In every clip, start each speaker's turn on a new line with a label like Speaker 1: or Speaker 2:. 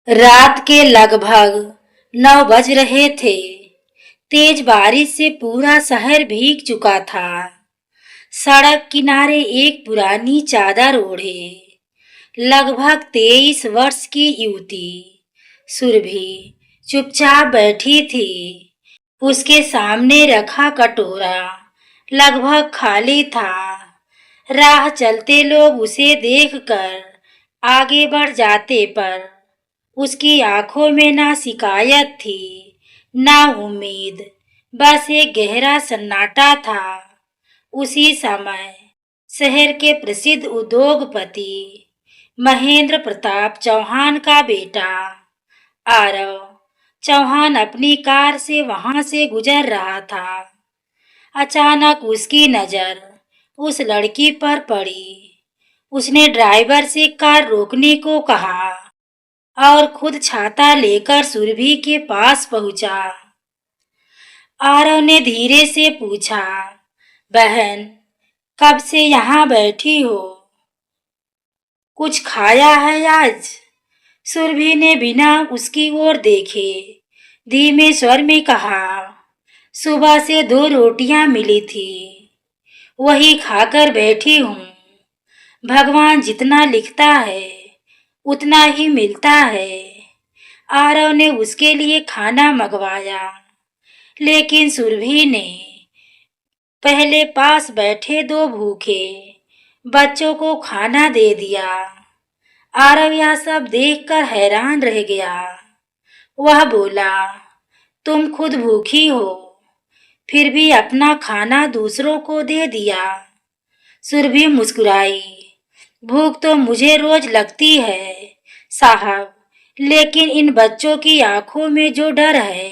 Speaker 1: रात के लगभग 9 बज रहे थे। तेज बारिश से पूरा शहर भीग चुका था। सड़क किनारे एक पुरानी चादर ओढ़े लगभग 23 वर्ष की युवती सुरभि चुपचाप बैठी थी। उसके सामने रखा कटोरा लगभग खाली था। राह चलते लोग उसे देखकर आगे बढ़ जाते, पर उसकी आंखों में ना शिकायत थी, ना उम्मीद, बस एक गहरा सन्नाटा था। उसी समय शहर के प्रसिद्ध उद्योगपति महेंद्र प्रताप चौहान का बेटा आरव चौहान अपनी कार से वहां से गुजर रहा था। अचानक उसकी नजर उस लड़की पर पड़ी। उसने ड्राइवर से कार रोकने को कहा और खुद छाता लेकर सुरभि के पास पहुंचा। आरव ने धीरे से पूछा, बहन, कब से यहाँ बैठी हो? कुछ खाया है आज? सुरभि ने बिना उसकी ओर देखे धीमे स्वर में कहा, सुबह से 2 रोटियां मिली थी, वही खाकर बैठी हूँ। भगवान जितना लिखता है उतना ही मिलता है। आरव ने उसके लिए खाना मंगवाया, लेकिन सुरभि ने पहले पास बैठे 2 भूखे बच्चों को खाना दे दिया। आरव यह सब देखकर हैरान रह गया। वह बोला, तुम खुद भूखी हो, फिर भी अपना खाना दूसरों को दे दिया। सुरभि मुस्कुराई, भूख तो मुझे रोज लगती है साहब, लेकिन इन बच्चों की आंखों में जो डर है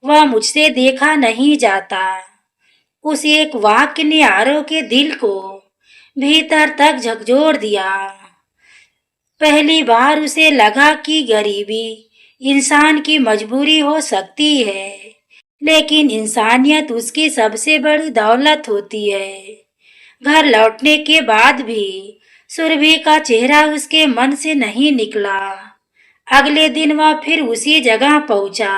Speaker 1: वह मुझसे देखा नहीं जाता। उस एक वाक्य ने आरव के दिल को भीतर तक झकझोर दिया। पहली बार उसे लगा कि गरीबी इंसान की मजबूरी हो सकती है, लेकिन इंसानियत उसकी सबसे बड़ी दौलत होती है। घर लौटने के बाद भी सुरभि का चेहरा उसके मन से नहीं निकला। अगले दिन वह फिर उसी जगह पहुंचा।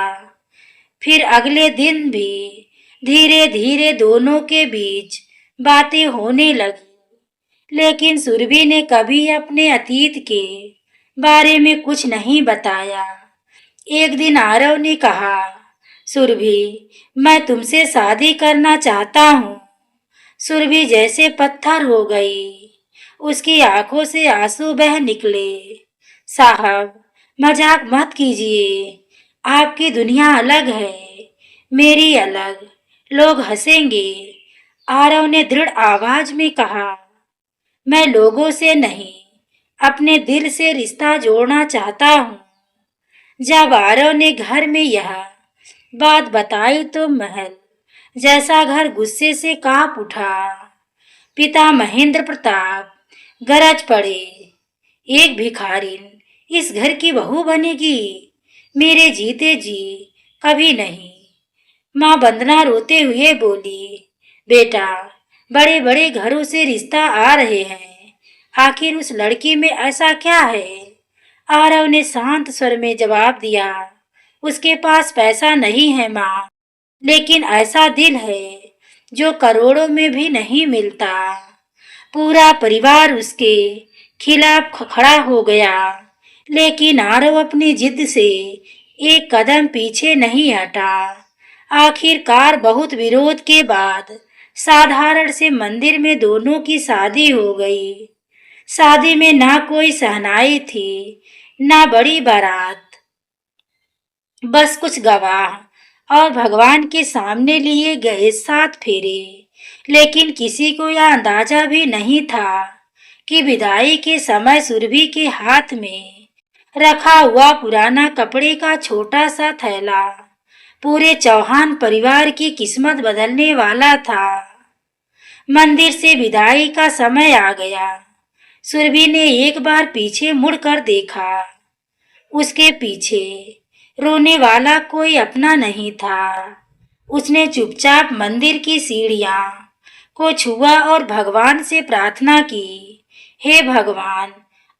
Speaker 1: फिर अगले दिन भी धीरे धीरे दोनों के बीच बातें होने लगी, लेकिन सुरभि ने कभी अपने अतीत के बारे में कुछ नहीं बताया। एक दिन आरव ने कहा, सुरभि, मैं तुमसे शादी करना चाहता हूँ। सुरभि जैसे पत्थर हो गई। उसकी आंखों से आंसू बह निकले। साहब, मजाक मत कीजिए। आपकी दुनिया अलग है, मेरी अलग। लोग हंसेंगे। आरव ने दृढ़ आवाज में कहा, मैं लोगों से नहीं, अपने दिल से रिश्ता जोड़ना चाहता हूँ। जब आरव ने घर में यह बात बताई तो महल जैसा घर गुस्से से कांप उठा। पिता महेंद्र प्रताप गरज पड़े, एक भिखारिन इस घर की बहू बनेगी? मेरे जीते जी कभी नहीं। माँ वंदना रोते हुए बोली, बेटा, बड़े बड़े घरों से रिश्ता आ रहे हैं, आखिर उस लड़की में ऐसा क्या है? आरव ने शांत स्वर में जवाब दिया, उसके पास पैसा नहीं है माँ, लेकिन ऐसा दिल है जो करोड़ों में भी नहीं मिलता। पूरा परिवार उसके खिलाफ खड़ा हो गया, लेकिन आरव अपनी जिद से एक कदम पीछे नहीं हटा। आखिरकार बहुत विरोध के बाद साधारण से मंदिर में दोनों की शादी हो गई। शादी में ना कोई शहनाई थी, ना बड़ी बारात, बस कुछ गवाह और भगवान के सामने लिए गए 7 फेरे। लेकिन किसी को यह अंदाजा भी नहीं था कि विदाई के समय सुरभि के हाथ में रखा हुआ पुराना कपड़े का छोटा सा थैला पूरे चौहान परिवार की किस्मत बदलने वाला था। मंदिर से विदाई का समय आ गया। सुरभि ने एक बार पीछे मुड़कर देखा। उसके पीछे रोने वाला कोई अपना नहीं था। उसने चुपचाप मंदिर की सीढ़ियां को छुआ और भगवान से प्रार्थना की, हे भगवान,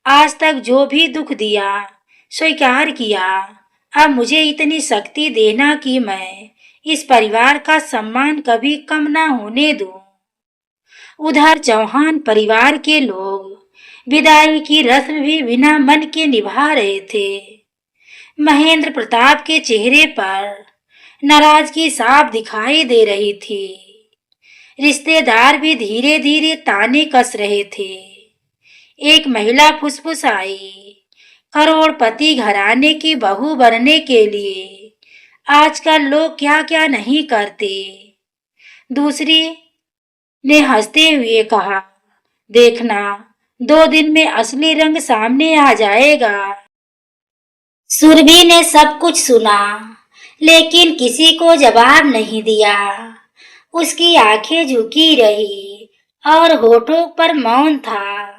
Speaker 1: आज तक जो भी दुख दिया स्वीकार किया। अब मुझे इतनी शक्ति देना कि मैं इस परिवार का सम्मान कभी कम ना होने दूं। उधर चौहान परिवार के लोग विदाई की रस्म भी बिना मन के निभा रहे थे। महेंद्र प्रताप के चेहरे पर नाराजगी साफ दिखाई दे रही थी। रिश्तेदार भी धीरे धीरे ताने कस रहे थे। एक महिला फुसफुसाई, करोड़पति घराने की बहू बनने के लिए आजकल लोग क्या क्या नहीं करते। दूसरी ने हंसते हुए कहा, देखना 2 दिन में असली रंग सामने आ जाएगा। सुरभि ने सब कुछ सुना, लेकिन किसी को जवाब नहीं दिया। उसकी आंखें झुकी रही और होठों पर मौन था।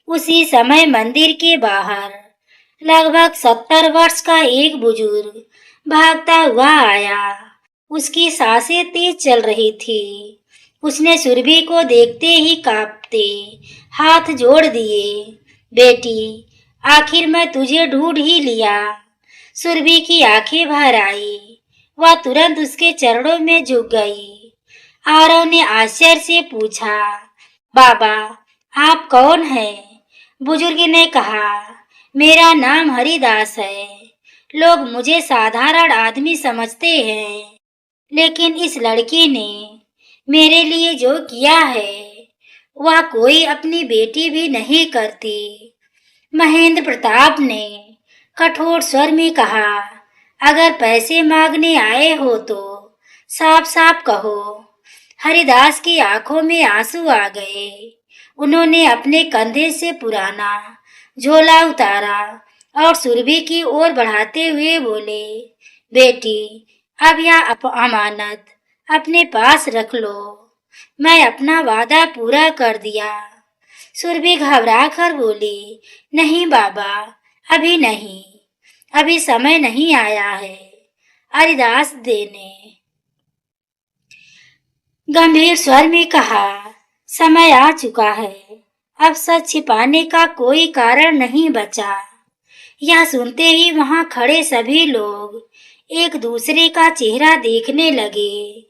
Speaker 1: उसी समय मंदिर के बाहर लगभग 70 वर्ष का एक बुजुर्ग भागता हुआ आया। उसकी सांसें तेज चल रही थी। उसने सुरभि को देखते ही कांपते हाथ जोड़ दिए। बेटी, आखिर मैं तुझे ढूंढ ही लिया। सुरभि की आंखें भर आई। वह तुरंत उसके चरणों में झुक गई। आरव ने आश्चर्य से पूछा, बाबा, आप कौन हैं? बुजुर्ग ने कहा, मेरा नाम हरिदास है। लोग मुझे साधारण आदमी समझते हैं, लेकिन इस लड़की ने मेरे लिए जो किया है वह कोई अपनी बेटी भी नहीं करती। महेंद्र प्रताप ने कठोर स्वर में कहा, अगर पैसे मांगने आए हो तो साफ साफ कहो। हरिदास की आंखों में आंसू आ गए। उन्होंने अपने कंधे से पुराना झोला उतारा और सुरभि की ओर बढ़ाते हुए बोले, बेटी, अब यह अमानत अपने पास रख लो। मैं अपना वादा पूरा कर दिया। सुरभि घबरा कर बोली, नहीं बाबा, अभी नहीं, अभी समय नहीं आया है। हरिदास ने गंभीर स्वर में कहा, समय आ चुका है। अब सच छिपाने का कोई कारण नहीं बचा। यह सुनते ही वहां खड़े सभी लोग एक दूसरे का चेहरा देखने लगे।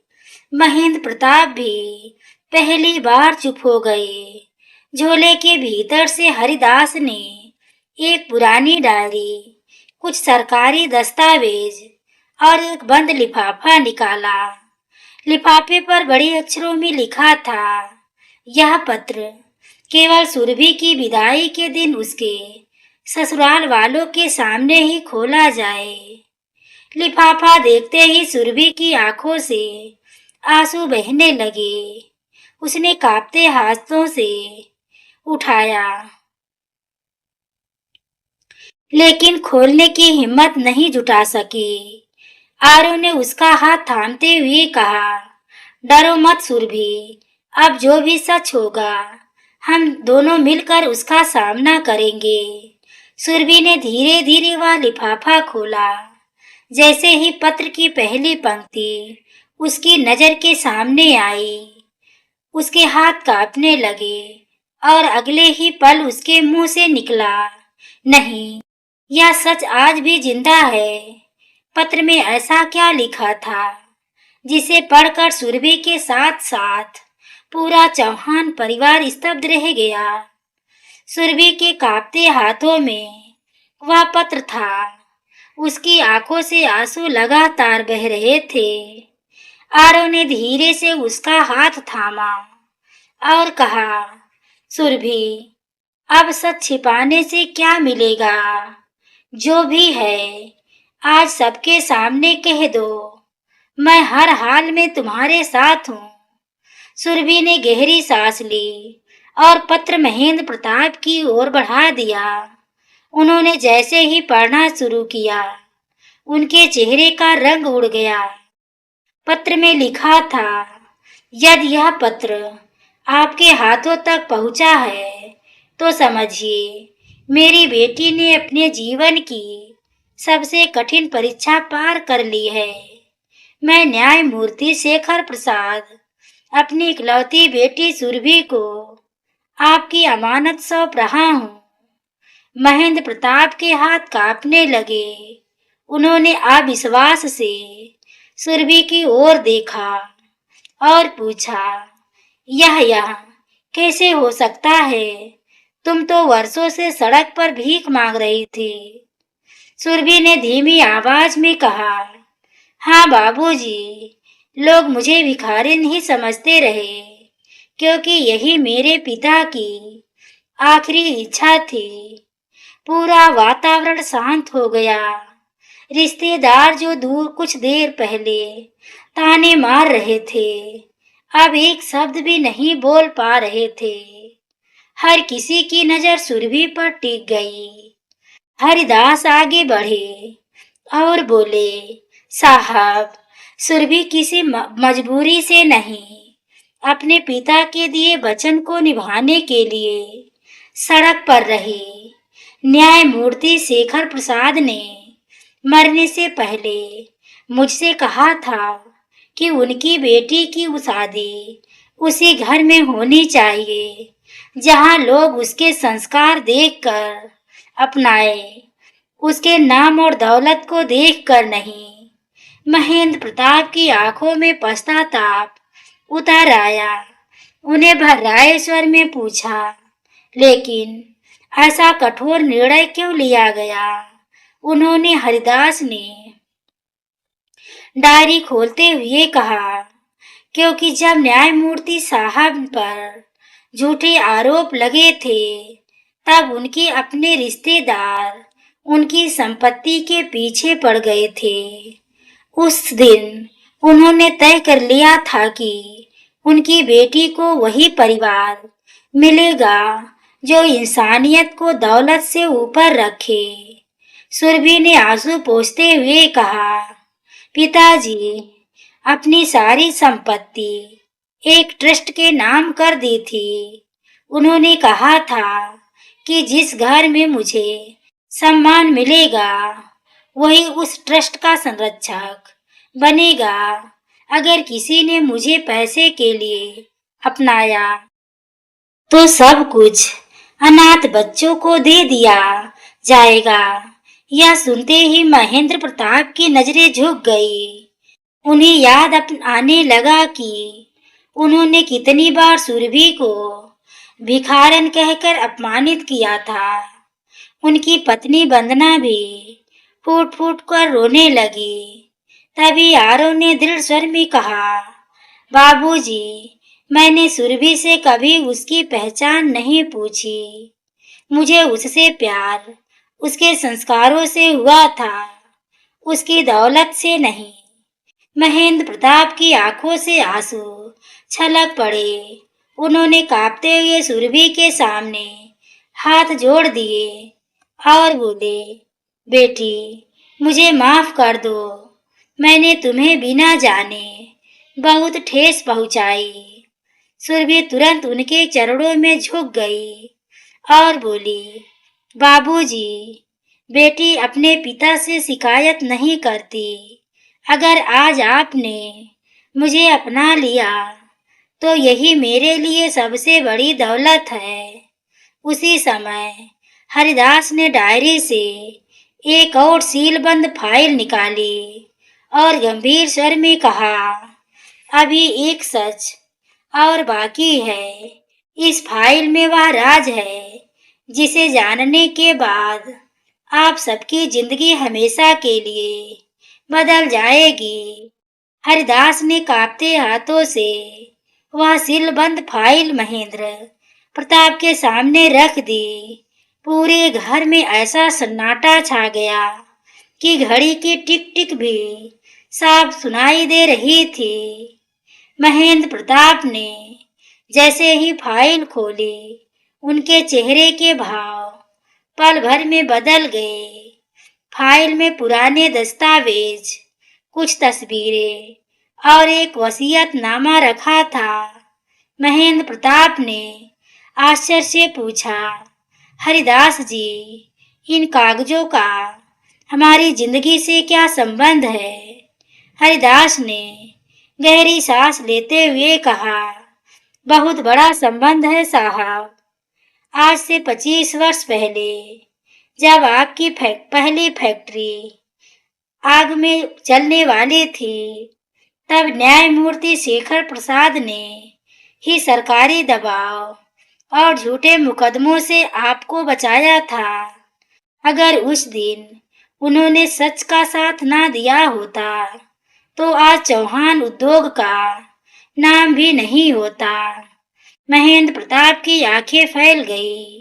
Speaker 1: महेंद्र प्रताप भी पहली बार चुप हो गए। झोले के भीतर से हरिदास ने एक पुरानी डायरी, कुछ सरकारी दस्तावेज और एक बंद लिफाफा निकाला। लिफाफे पर बड़े अक्षरों में लिखा था, यह पत्र केवल सुरभि की विदाई के दिन उसके ससुराल वालों के सामने ही खोला जाए। लिफाफा देखते ही सुरभि की आंखों से आंसू बहने लगे। उसने कांपते हाथों से उठाया, लेकिन खोलने की हिम्मत नहीं जुटा सकी। आरव ने उसका हाथ थामते हुए कहा, डरो मत सुरभि, अब जो भी सच होगा हम दोनों मिलकर उसका सामना करेंगे। सुरभि ने धीरे धीरे वह लिफाफा खोला। जैसे ही पत्र की पहली पंक्ति उसकी नजर के सामने आई, उसके हाथ कांपने लगे और अगले ही पल उसके मुंह से निकला, नहीं, यह सच आज भी जिंदा है। पत्र में ऐसा क्या लिखा था जिसे पढ़कर सुरभि के साथ साथ पूरा चौहान परिवार स्तब्ध रह गया। सुरभि के कांपते हाथों में वह पत्र था। उसकी आंखों से आंसू लगातार बह रहे थे। आरव ने धीरे से उसका हाथ थामा और कहा, सुरभि, अब सच छिपाने से क्या मिलेगा? जो भी है आज सबके सामने कह दो, मैं हर हाल में तुम्हारे साथ हूँ। सुरभि ने गहरी सांस ली और पत्र महेंद्र प्रताप की ओर बढ़ा दिया। उन्होंने जैसे ही पढ़ना शुरू किया, उनके चेहरे का रंग उड़ गया। पत्र में लिखा था, यदि यह पत्र आपके हाथों तक पहुंचा है तो समझिए मेरी बेटी ने अपने जीवन की सबसे कठिन परीक्षा पार कर ली है। मैं न्यायमूर्ति शेखर प्रसाद अपनी इकलौती बेटी सुरभि को आपकी अमानत सौंप रहा हूँ। महेंद्र प्रताप के हाथ कांपने लगे। उन्होंने अविश्वास से सुरभि की ओर देखा और पूछा, यह कैसे हो सकता है? तुम तो वर्षों से सड़क पर भीख मांग रही थी। सुरभि ने धीमी आवाज में कहा, हाँ बाबूजी, लोग मुझे भिखारी नहीं समझते रहे, क्योंकि यही मेरे पिता की आखिरी इच्छा थी। पूरा वातावरण शांत हो गया। रिश्तेदार जो दूर कुछ देर पहले ताने मार रहे थे, अब एक शब्द भी नहीं बोल पा रहे थे। हर किसी की नजर सुरभि पर टिक गई। हरिदास आगे बढ़े और बोले, साहब, सुरभि किसी मजबूरी से नहीं, अपने पिता के दिए वचन को निभाने के लिए सड़क पर रही। न्यायमूर्ति शेखर प्रसाद ने मरने से पहले मुझसे कहा था कि उनकी बेटी की शादी उसी घर में होनी चाहिए जहां लोग उसके संस्कार देखकर अपनाए, उसके नाम और दौलत को देखकर नहीं। महेंद्र प्रताप की आंखों में पश्चाताप उतर आया। उन्हें भर्राए स्वर में पूछा, लेकिन ऐसा कठोर निर्णय क्यों लिया गया? उन्होंने हरिदास ने डायरी खोलते हुए कहा, क्योंकि जब न्यायमूर्ति साहब पर झूठे आरोप लगे थे, तब उनके अपने रिश्तेदार उनकी संपत्ति के पीछे पड़ गए थे। उस दिन उन्होंने तय कर लिया था कि उनकी बेटी को वही परिवार मिलेगा जो इंसानियत को दौलत से ऊपर रखे। सुरभि ने आंसू पोंछते हुए कहा, पिताजी, अपनी सारी संपत्ति एक ट्रस्ट के नाम कर दी थी। उन्होंने कहा था कि जिस घर में मुझे सम्मान मिलेगा, वही उस ट्रस्ट का संरक्षक बनेगा। अगर किसी ने मुझे पैसे के लिए अपनाया, तो सब कुछ अनाथ बच्चों को दे दिया जाएगा। यह सुनते ही महेंद्र प्रताप की नजरें झुक गई। उन्हें याद आने लगा कि उन्होंने कितनी बार सुरभि को भिखारन कहकर अपमानित किया था। उनकी पत्नी वंदना भी फूट फूट कर रोने लगी। तभी आरव ने दृढ़ स्वर में कहा, बाबूजी, मैंने सुरभि से कभी उसकी पहचान नहीं पूछी। मुझे उससे प्यार उसके संस्कारों से हुआ था, उसकी दौलत से नहीं। महेंद्र प्रताप की आंखों से आंसू छलक पड़े। उन्होंने कांपते हुए सुरभि के सामने हाथ जोड़ दिए और बोले, बेटी, मुझे माफ कर दो। मैंने तुम्हें बिना जाने बहुत ठेस पहुंचाई। सुरभि तुरंत उनके चरणों में झुक गई और बोली, बाबूजी, बेटी अपने पिता से शिकायत नहीं करती। अगर आज आपने मुझे अपना लिया, तो यही मेरे लिए सबसे बड़ी दौलत है। उसी समय हरिदास ने डायरी से एक और सीलबंद फाइल निकाली और गंभीर स्वर में कहा, अभी एक सच और बाकी है। इस फाइल में वह राज है जिसे जानने के बाद आप सबकी जिंदगी हमेशा के लिए बदल जाएगी। हरिदास ने कांपते हाथों से वह सीलबंद फाइल महेंद्र प्रताप के सामने रख दी। पूरे घर में ऐसा सन्नाटा छा गया कि घड़ी की टिक टिक भी साफ सुनाई दे रही थी। महेंद्र प्रताप ने जैसे ही फाइल खोली, उनके चेहरे के भाव पल भर में बदल गए। फाइल में पुराने दस्तावेज, कुछ तस्वीरें और एक वसीयतनामा रखा था। महेंद्र प्रताप ने आश्चर्य से पूछा, हरिदास जी, इन कागजों का हमारी जिंदगी से क्या संबंध है? हरिदास ने गहरी सांस लेते हुए कहा, बहुत बड़ा संबंध है साहब। आज से 25 वर्ष पहले जब आपकी पहली फैक्ट्री आग में जलने वाली थी, तब न्यायमूर्ति शेखर प्रसाद ने ही सरकारी दबाव और झूठे मुकदमों से आपको बचाया था। अगर उस दिन उन्होंने सच का साथ ना दिया होता, तो आज चौहान उद्योग का नाम भी नहीं होता। महेंद्र प्रताप की आंखें फैल गई।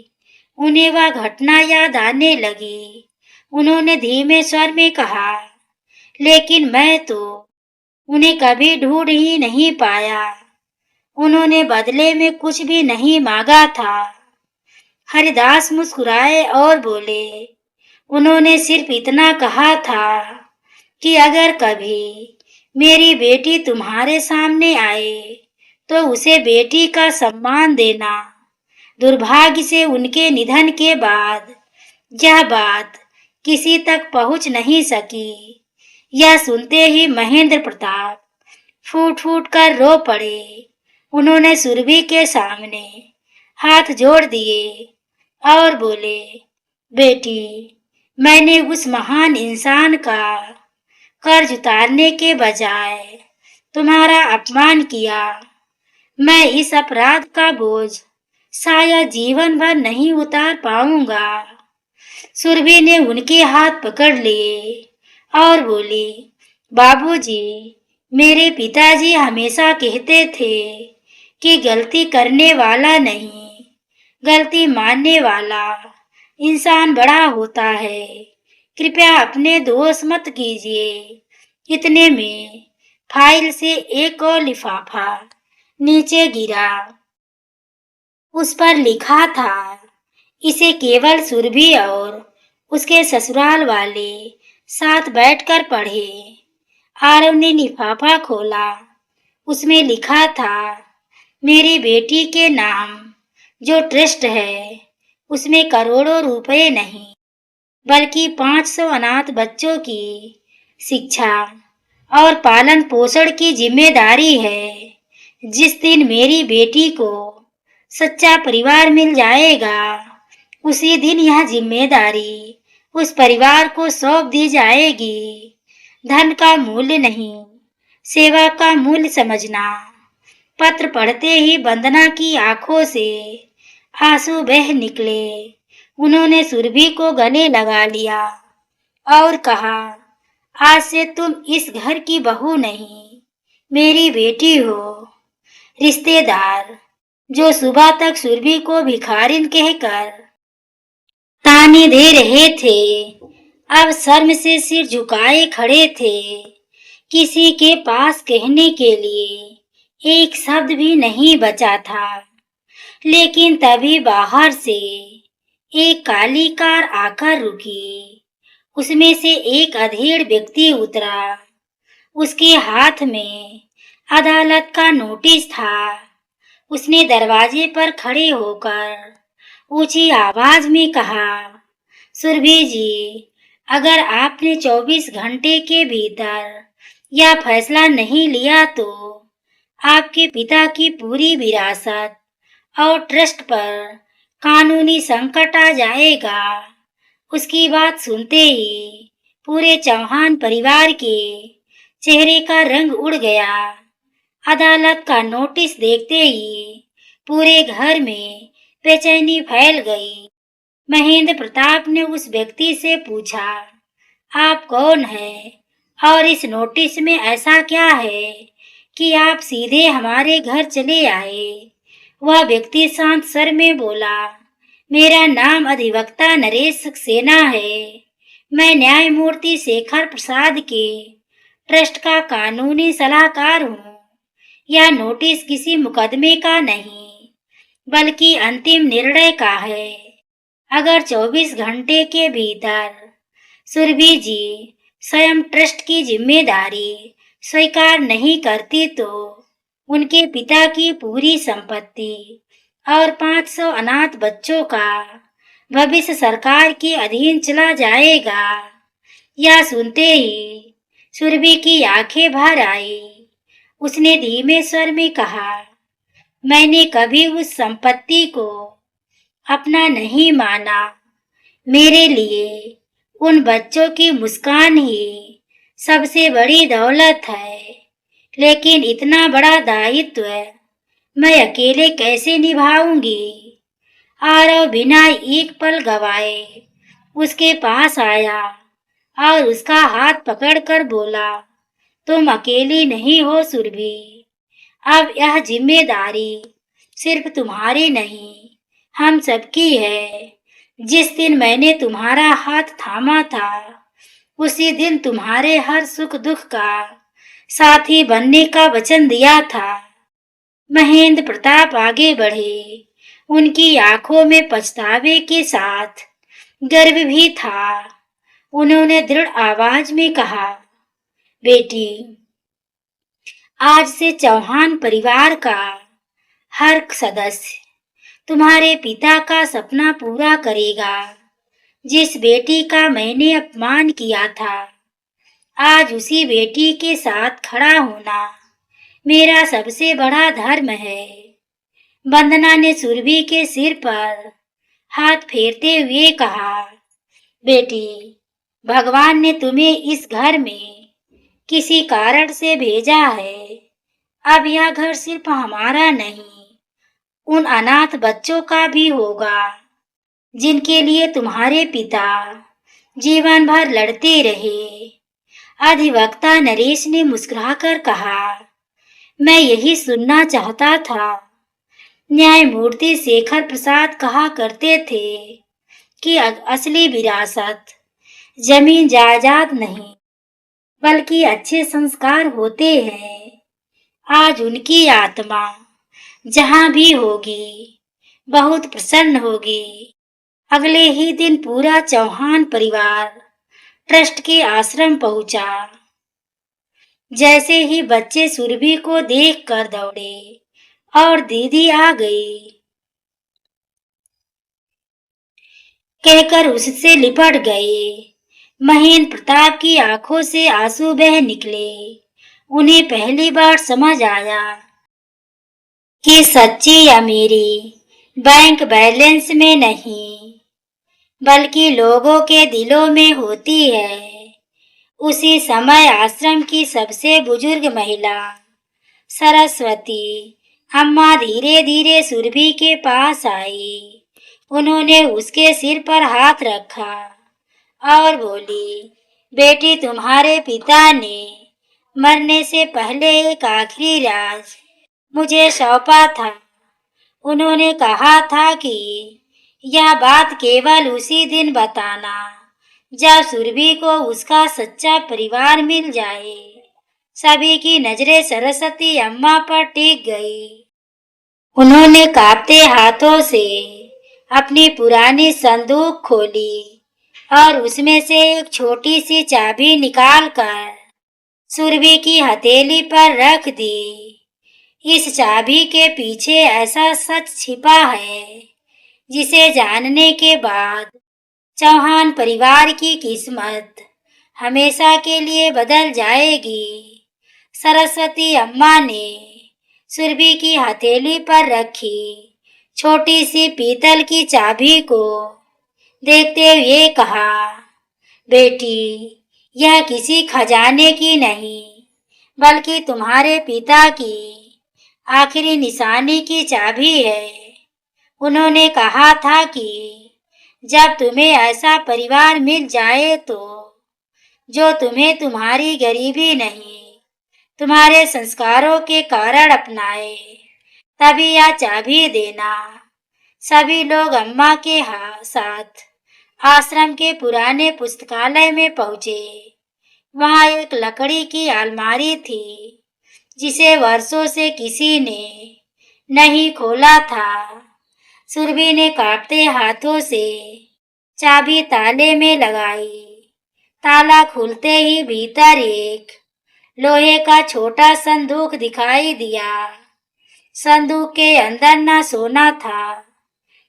Speaker 1: उन्हें वह घटना याद आने लगी। उन्होंने धीमे स्वर में कहा, लेकिन मैं तो उन्हें कभी ढूंढ ही नहीं पाया। उन्होंने बदले में कुछ भी नहीं मांगा था। हरिदास मुस्कुराए और बोले, उन्होंने सिर्फ इतना कहा था कि अगर कभी मेरी बेटी तुम्हारे सामने आए तो उसे बेटी का सम्मान देना। दुर्भाग्य से उनके निधन के बाद यह बात किसी तक पहुंच नहीं सकी। यह सुनते ही महेंद्र प्रताप फूट फूट कर रो पड़े। उन्होंने सुरभि के सामने हाथ जोड़ दिए और बोले, बेटी, मैंने उस महान इंसान का कर्ज उतारने के बजाय तुम्हारा अपमान किया। मैं इस अपराध का बोझ शायद जीवन भर नहीं उतार पाऊंगा। सुरभि ने उनके हाथ पकड़ लिए और बोली, बाबूजी, मेरे पिताजी हमेशा कहते थे कि गलती करने वाला नहीं, गलती मानने वाला इंसान बड़ा होता है। कृपया अपने दोष मत कीजिए। इतने में फाइल से एक और लिफाफा नीचे गिरा। उस पर लिखा था, इसे केवल सुरभि और उसके ससुराल वाले साथ बैठकर पढ़े। आरव ने लिफाफा खोला। उसमें लिखा था, मेरी बेटी के नाम जो ट्रस्ट है, उसमें करोड़ों रुपए नहीं, बल्कि 500 अनाथ बच्चों की शिक्षा और पालन पोषण की जिम्मेदारी है। जिस दिन मेरी बेटी को सच्चा परिवार मिल जाएगा, उसी दिन यह जिम्मेदारी उस परिवार को सौंप दी जाएगी। धन का मूल्य नहीं, सेवा का मूल्य समझना। पत्र पढ़ते ही वंदना की आंखों से आंसू बह निकले। उन्होंने सुरभि को गले लगा लिया और कहा, आज से तुम इस घर की बहू नहीं, मेरी बेटी हो। रिश्तेदार जो सुबह तक सुरभि को भिखारिन कहकर ताने दे रहे थे, अब शर्म से सिर झुकाए खड़े थे। किसी के पास कहने के लिए एक शब्द भी नहीं बचा था। लेकिन तभी बाहर से एक काली कार आकर रुकी। उसमें से एक अधेड़ व्यक्ति उतरा। उसके हाथ में अदालत का नोटिस था। उसने दरवाजे पर खड़े होकर ऊंची आवाज में कहा, सुरभि जी, अगर आपने 24 घंटे के भीतर यह फैसला नहीं लिया तो आपके पिता की पूरी विरासत और ट्रस्ट पर कानूनी संकट आ जाएगा। उसकी बात सुनते ही पूरे चौहान परिवार के चेहरे का रंग उड़ गया। अदालत का नोटिस देखते ही पूरे घर में बेचैनी फैल गई। महेंद्र प्रताप ने उस व्यक्ति से पूछा, आप कौन हैं और इस नोटिस में ऐसा क्या है कि आप सीधे हमारे घर चले आए? वह व्यक्ति शांत स्वर में बोला, मेरा नाम अधिवक्ता नरेश सक्सेना है। मैं न्यायमूर्ति शेखर प्रसाद के ट्रस्ट का कानूनी सलाहकार हूँ। यह नोटिस किसी मुकदमे का नहीं, बल्कि अंतिम निर्णय का है। अगर 24 घंटे के भीतर सुरभि जी स्वयं ट्रस्ट की जिम्मेदारी स्वीकार नहीं करती तो उनके पिता की पूरी संपत्ति और 500 अनाथ बच्चों का भविष्य सरकार के अधीन चला जाएगा। यह सुनते ही सुरभि की आंखें भर आई। उसने धीमे स्वर में कहा, मैंने कभी उस संपत्ति को अपना नहीं माना। मेरे लिए उन बच्चों की मुस्कान ही सबसे बड़ी दौलत है, लेकिन इतना बड़ा दायित्व मैं अकेले कैसे निभाऊंगी? आरव बिना एक पल गवाए उसके पास आया और उसका हाथ पकड़कर बोला, तुम अकेली नहीं हो सुरभि। अब यह जिम्मेदारी सिर्फ तुम्हारी नहीं, हम सबकी है। जिस दिन मैंने तुम्हारा हाथ थामा था, उसी दिन तुम्हारे हर सुख दुख का साथी बनने का वचन दिया था। महेंद्र प्रताप आगे बढ़े। उनकी आंखों में पछतावे के साथ गर्व भी था। उन्होंने दृढ़ आवाज में कहा, बेटी, आज से चौहान परिवार का हर सदस्य तुम्हारे पिता का सपना पूरा करेगा। जिस बेटी का मैंने अपमान किया था, आज उसी बेटी के साथ खड़ा होना मेरा सबसे बड़ा धर्म है। वंदना ने सुरभि के सिर पर हाथ फेरते हुए कहा, बेटी, भगवान ने तुम्हें इस घर में किसी कारण से भेजा है। अब यह घर सिर्फ हमारा नहीं, उन अनाथ बच्चों का भी होगा जिनके लिए तुम्हारे पिता जीवन भर लड़ते रहे। अधिवक्ता नरेश ने मुस्कुराकर कहा, मैं यही सुनना चाहता था। न्यायमूर्ति शेखर प्रसाद कहा करते थे कि असली विरासत जमीन जायदाद नहीं, बल्कि अच्छे संस्कार होते हैं। आज उनकी आत्मा जहां भी होगी, बहुत प्रसन्न होगी। अगले ही दिन पूरा चौहान परिवार ट्रस्ट के आश्रम पहुंचा। जैसे ही बच्चे सुरभि को देखकर दौड़े और दीदी आ गई कहकर उससे लिपट गए। महेंद्र प्रताप की आंखों से आंसू बह निकले। उन्हें पहली बार समझ आया कि सच्ची अमीरी बैंक बैलेंस में नहीं, बल्कि लोगों के दिलों में होती है। उसी समय आश्रम की सबसे बुजुर्ग महिला सरस्वती अम्मा धीरे धीरे सुरभि के पास आई। उन्होंने उसके सिर पर हाथ रखा और बोली, बेटी, तुम्हारे पिता ने मरने से पहले एक आखिरी राज मुझे सौंपा था। उन्होंने कहा था कि यह बात केवल उसी दिन बताना जब सुरभि को उसका सच्चा परिवार मिल जाए। सभी की नजरें सरस्वती अम्मा पर टिक गई। उन्होंने कांपते हाथों से अपनी पुरानी संदूक खोली और उसमें से एक छोटी सी चाबी निकालकर सुरभि की हथेली पर रख दी। इस चाबी के पीछे ऐसा सच छिपा है जिसे जानने के बाद चौहान परिवार की किस्मत हमेशा के लिए बदल जाएगी। सरस्वती अम्मा ने सुरभि की हथेली पर रखी छोटी सी पीतल की चाबी को देखते हुए कहा, बेटी, यह किसी खजाने की नहीं, बल्कि तुम्हारे पिता की आखिरी निशानी की चाबी है। उन्होंने कहा था कि जब तुम्हें ऐसा परिवार मिल जाए तो जो तुम्हें तुम्हारी गरीबी नहीं, तुम्हारे संस्कारों के कारण अपनाए, तभी यह चाबी देना। सभी लोग अम्मा के साथ आश्रम के पुराने पुस्तकालय में पहुंचे। वहां एक लकड़ी की अलमारी थी जिसे वर्षों से किसी ने नहीं खोला था। सुरभि ने कांपते हाथों से चाबी ताले में लगाई। ताला खुलते ही भीतर एक लोहे का छोटा संदूक दिखाई दिया। संदूक के अंदर ना सोना था,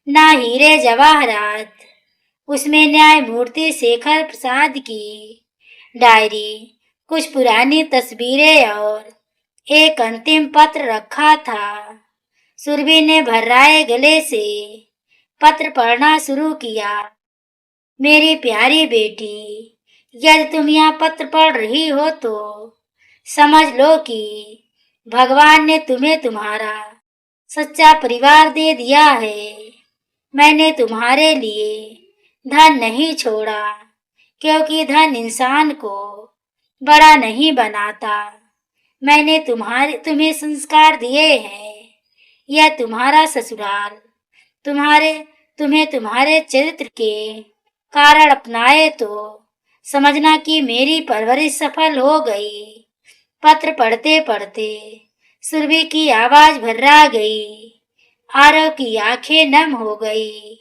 Speaker 1: ना हीरे जवाहरात। उसमें न्यायमूर्ति शेखर प्रसाद की डायरी, कुछ पुरानी तस्वीरें और एक अंतिम पत्र रखा था। सुरभि ने भर्राए गले से पत्र पढ़ना शुरू किया। मेरी प्यारी बेटी, यदि तुम यह पत्र पढ़ रही हो तो समझ लो कि भगवान ने तुम्हें तुम्हारा सच्चा परिवार दे दिया है। मैंने तुम्हारे लिए धन नहीं छोड़ा, क्योंकि धन इंसान को बड़ा नहीं बनाता। मैंने तुम्हें संस्कार दिए हैं। यह तुम्हारा ससुराल तुम्हारे तुम्हें तुम्हारे चरित्र के कारण अपनाए तो समझना कि मेरी परवरिश सफल हो गई। पत्र पढ़ते पढ़ते सुरभि की आवाज भर्रा गई। आरव की आंखें नम हो गई।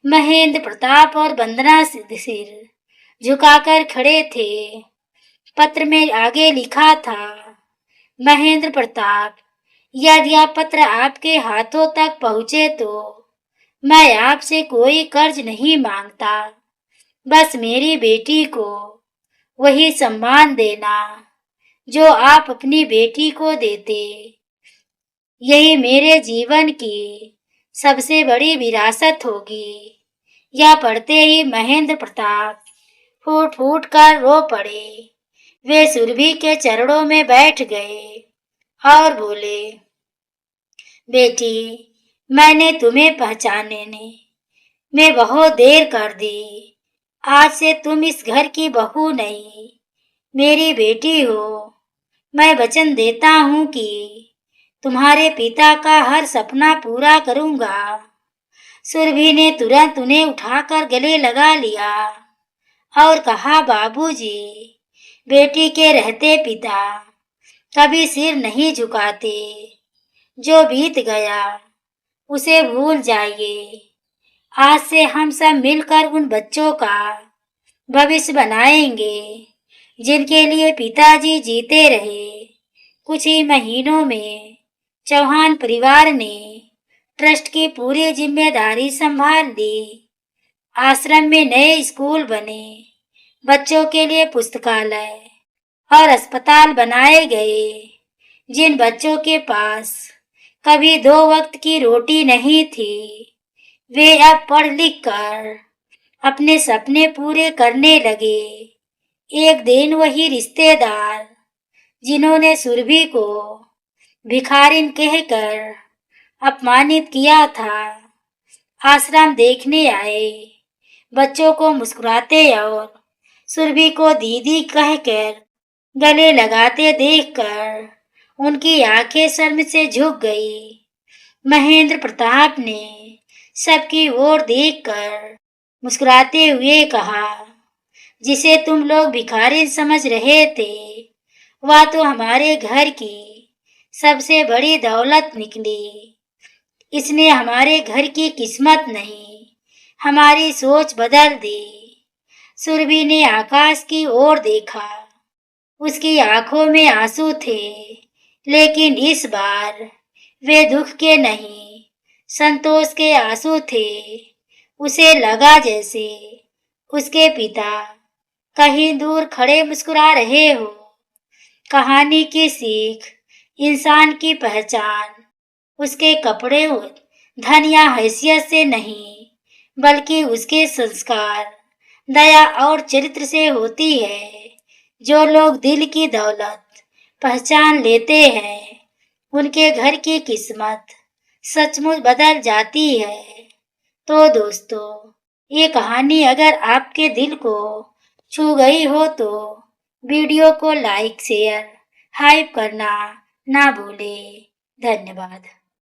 Speaker 1: महेंद्र प्रताप और वंदना सिर झुकाकर खड़े थे। पत्र में आगे लिखा था, महेंद्र प्रताप, यदि यह पत्र आपके हाथों तक पहुंचे तो मैं आपसे कोई कर्ज नहीं मांगता। बस मेरी बेटी को वही सम्मान देना जो आप अपनी बेटी को देते। यही मेरे जीवन की सबसे बड़ी विरासत होगी। यह पढ़ते ही महेंद्र प्रताप फूट फूट कर रो पड़े। वे सुरभि के चरणों में बैठ गए और बोले, बेटी, मैंने तुम्हें पहचानने में बहुत देर कर दी। आज से तुम इस घर की बहू नहीं, मेरी बेटी हो। मैं वचन देता हूँ कि तुम्हारे पिता का हर सपना पूरा करूँगा। सुरभि ने तुरंत उन्हें उठाकर गले लगा लिया और कहा, बाबूजी, बेटी के रहते पिता कभी सिर नहीं झुकाते। जो बीत गया उसे भूल जाइए। आज से हम सब मिलकर उन बच्चों का भविष्य बनाएंगे जिनके लिए पिताजी जीते रहे। कुछ ही महीनों में चौहान परिवार ने ट्रस्ट की पूरी जिम्मेदारी संभाल ली। आश्रम में नए स्कूल बने, बच्चों के लिए पुस्तकालय और अस्पताल बनाए गए। जिन बच्चों के पास कभी 2 वक्त की रोटी नहीं थी, वे अब पढ़ लिख कर अपने सपने पूरे करने लगे। एक दिन वही रिश्तेदार जिन्होंने सुरभि को भिखारिन कहकर अपमानित किया था, आश्रम देखने आए। बच्चों को मुस्कुराते और सुरभि को दीदी कहकर गले लगाते देखकर उनकी आंखें शर्म से झुक गई। महेंद्र प्रताप ने सबकी ओर देखकर मुस्कुराते हुए कहा, जिसे तुम लोग भिखारी समझ रहे थे, वह तो हमारे घर की सबसे बड़ी दौलत निकली। इसने हमारे घर की किस्मत नहीं, हमारी सोच बदल दी। सुरभि ने आकाश की ओर देखा। उसकी आंखों में आंसू थे, लेकिन इस बार वे दुख के नहीं, संतोष के आंसू थे। उसे लगा जैसे उसके पिता कहीं दूर खड़े मुस्कुरा रहे हो। कहानी की सीख, इंसान की पहचान उसके कपड़े, धन या हैसियत से नहीं, बल्कि उसके संस्कार, दया और चरित्र से होती है। जो लोग दिल की दौलत पहचान लेते हैं, उनके घर की किस्मत सचमुच बदल जाती है। तो दोस्तों, ये कहानी अगर आपके दिल को छू गई हो तो वीडियो को लाइक, शेयर, हाइप करना ना भूलें। धन्यवाद।